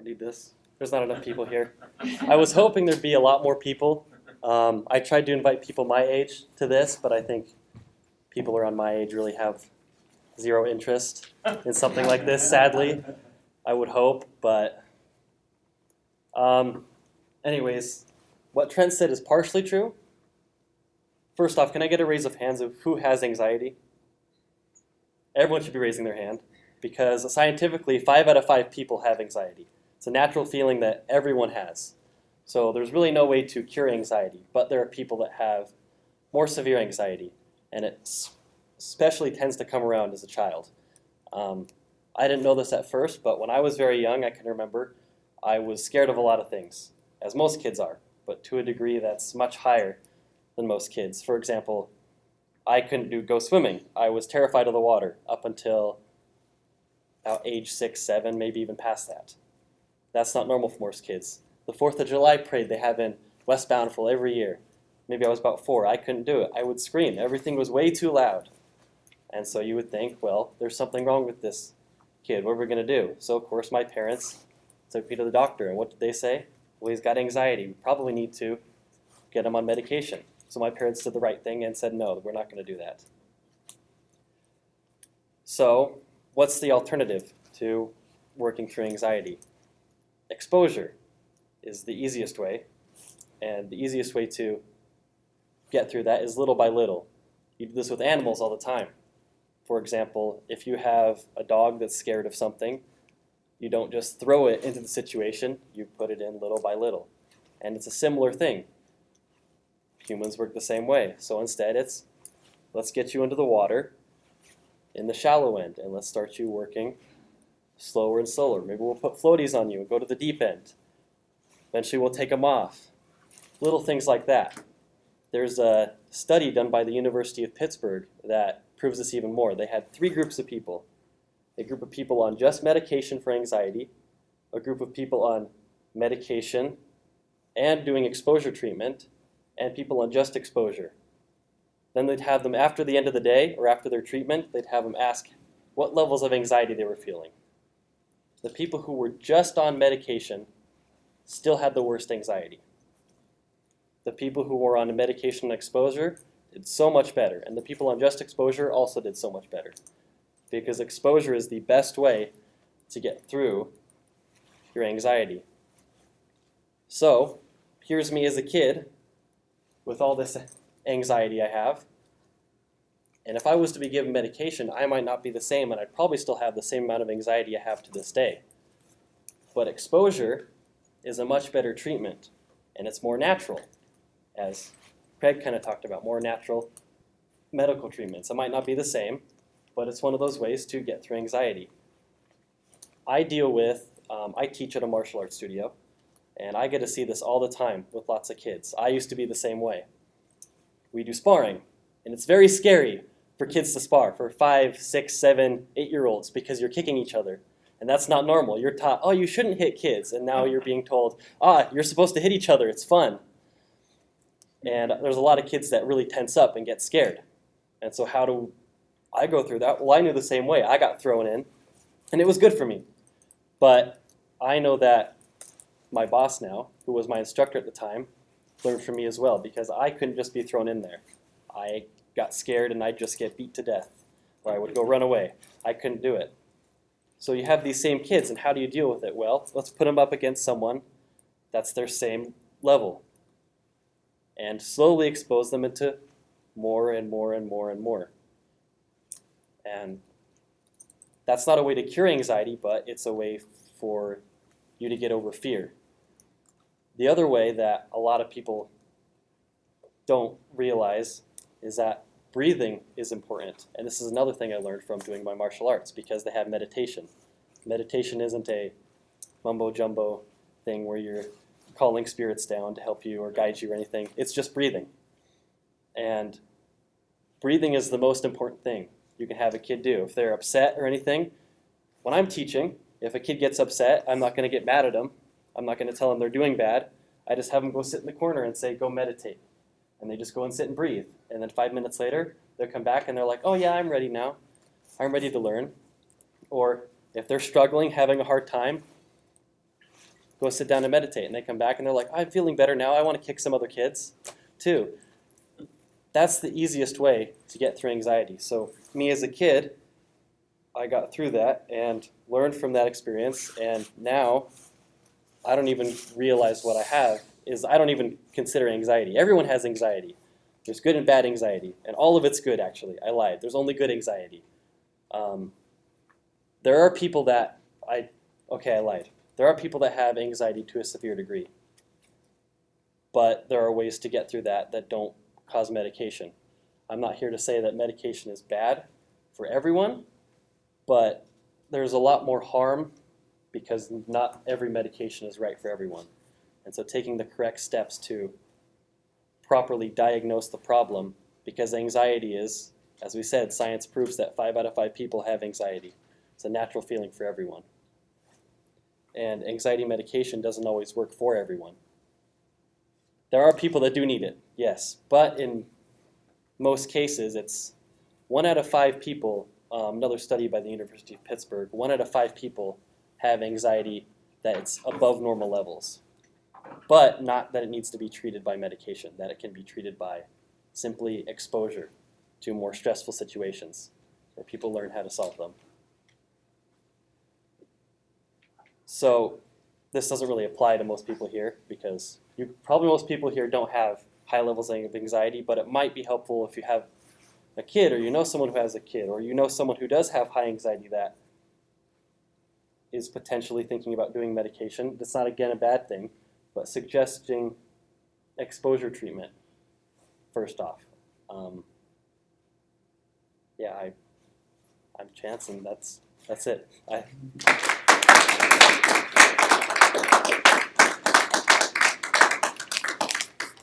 need this. There's not enough people here. I was hoping there'd be a lot more people. I tried to invite people my age to this, but I think people around my age really have zero interest in something like this, sadly. I would hope, but anyways, what Trent said is partially true. First off, can I get a raise of hands of who has anxiety? Everyone should be raising their hand because scientifically, 5 out of 5 people have anxiety. It's a natural feeling that everyone has. So there's really no way to cure anxiety, but there are people that have more severe anxiety, and it especially tends to come around as a child. I didn't know this at first, but when I was very young, I can remember I was scared of a lot of things, as most kids are, but to a degree that's much higher than most kids. For example, I couldn't go swimming. I was terrified of the water up until about age 6, 7, maybe even past that. That's not normal for most kids. The 4th of July parade they have in West Bountiful every year. Maybe I was about 4. I couldn't do it. I would scream. Everything was way too loud. And so you would think, well, there's something wrong with this kid. What are we going to do? So, of course, my parents took me to the doctor. And what did they say? Well, he's got anxiety. We probably need to get him on medication. So my parents did the right thing and said, no, we're not going to do that. So what's the alternative to working through anxiety? Exposure is the easiest way. And the easiest way to get through that is little by little. You do this with animals all the time. For example, if you have a dog that's scared of something, you don't just throw it into the situation, you put it in little by little. And it's a similar thing. Humans work the same way. So instead it's, let's get you into the water in the shallow end, and let's start you working slower and slower. Maybe we'll put floaties on you and go to the deep end. Eventually we'll take them off. Little things like that. There's a study done by the University of Pittsburgh that proves this even more. They had 3 groups of people. A group of people on just medication for anxiety, a group of people on medication and doing exposure treatment, and people on just exposure. Then they'd have them, after the end of the day or after their treatment, they'd have them ask what levels of anxiety they were feeling. The people who were just on medication still had the worst anxiety. The people who were on medication and exposure did so much better, and the people on just exposure also did so much better, because exposure is the best way to get through your anxiety. So here's me as a kid with all this anxiety I have. And if I was to be given medication, I might not be the same, and I'd probably still have the same amount of anxiety I have to this day. But exposure is a much better treatment, and it's more natural, as Craig kind of talked about, more natural medical treatments. It might not be the same, but it's one of those ways to get through anxiety. I teach at a martial arts studio, and I get to see this all the time with lots of kids. I used to be the same way. We do sparring, and it's very scary for kids to spar, for 5, 6, 7, 8-year-olds, because you're kicking each other. And that's not normal. You're taught, oh, you shouldn't hit kids, and now you're being told, you're supposed to hit each other, it's fun. And there's a lot of kids that really tense up and get scared. And so how do I go through that? Well, I knew the same way. I got thrown in, and it was good for me. But I know that my boss now, who was my instructor at the time, learned from me as well, because I couldn't just be thrown in there. I got scared and I'd just get beat to death, or I would go run away. I couldn't do it. So you have these same kids, and how do you deal with it? Well, let's put them up against someone that's their same level, and slowly expose them into more and more and more and more. And that's not a way to cure anxiety, but it's a way for you to get over fear. The other way that a lot of people don't realize is that breathing is important. And this is another thing I learned from doing my martial arts, because they have meditation. Meditation isn't a mumbo-jumbo thing where you're calling spirits down to help you or guide you or anything. It's just breathing. And breathing is the most important thing you can have a kid do. If they're upset or anything, when I'm teaching, if a kid gets upset, I'm not going to get mad at them. I'm not going to tell them they're doing bad. I just have them go sit in the corner and say, go meditate. And they just go and sit and breathe. And then 5 minutes later, they'll come back and they're like, oh yeah, I'm ready now. I'm ready to learn. Or if they're struggling, having a hard time, go sit down and meditate, and they come back and they're like, I'm feeling better now, I want to kick some other kids too. That's the easiest way to get through anxiety. So me as a kid, I got through that and learned from that experience, and now I don't even realize what I have is I don't even consider anxiety. Everyone has anxiety. There's good and bad anxiety, and all of it's good, actually. I lied. There's only good anxiety. There are people that I lied. There are people that have anxiety to a severe degree, but there are ways to get through that that don't cause medication. I'm not here to say that medication is bad for everyone, but there's a lot more harm because not every medication is right for everyone. And so taking the correct steps to properly diagnose the problem, because anxiety is, as we said, science proves that 5 out of 5 people have anxiety. It's a natural feeling for everyone. And anxiety medication doesn't always work for everyone. There are people that do need it, yes, but in most cases, it's 1 out of 5 people, another study by the University of Pittsburgh, 1 out of 5 people have anxiety that's above normal levels. But not that it needs to be treated by medication, that it can be treated by simply exposure to more stressful situations where people learn how to solve them. So this doesn't really apply to most people here because probably most people here don't have high levels of anxiety, but it might be helpful if you have a kid or you know someone who has a kid or you know someone who does have high anxiety that is potentially thinking about doing medication. That's not, again, a bad thing, but suggesting exposure treatment first off. I'm Chance, and that's it.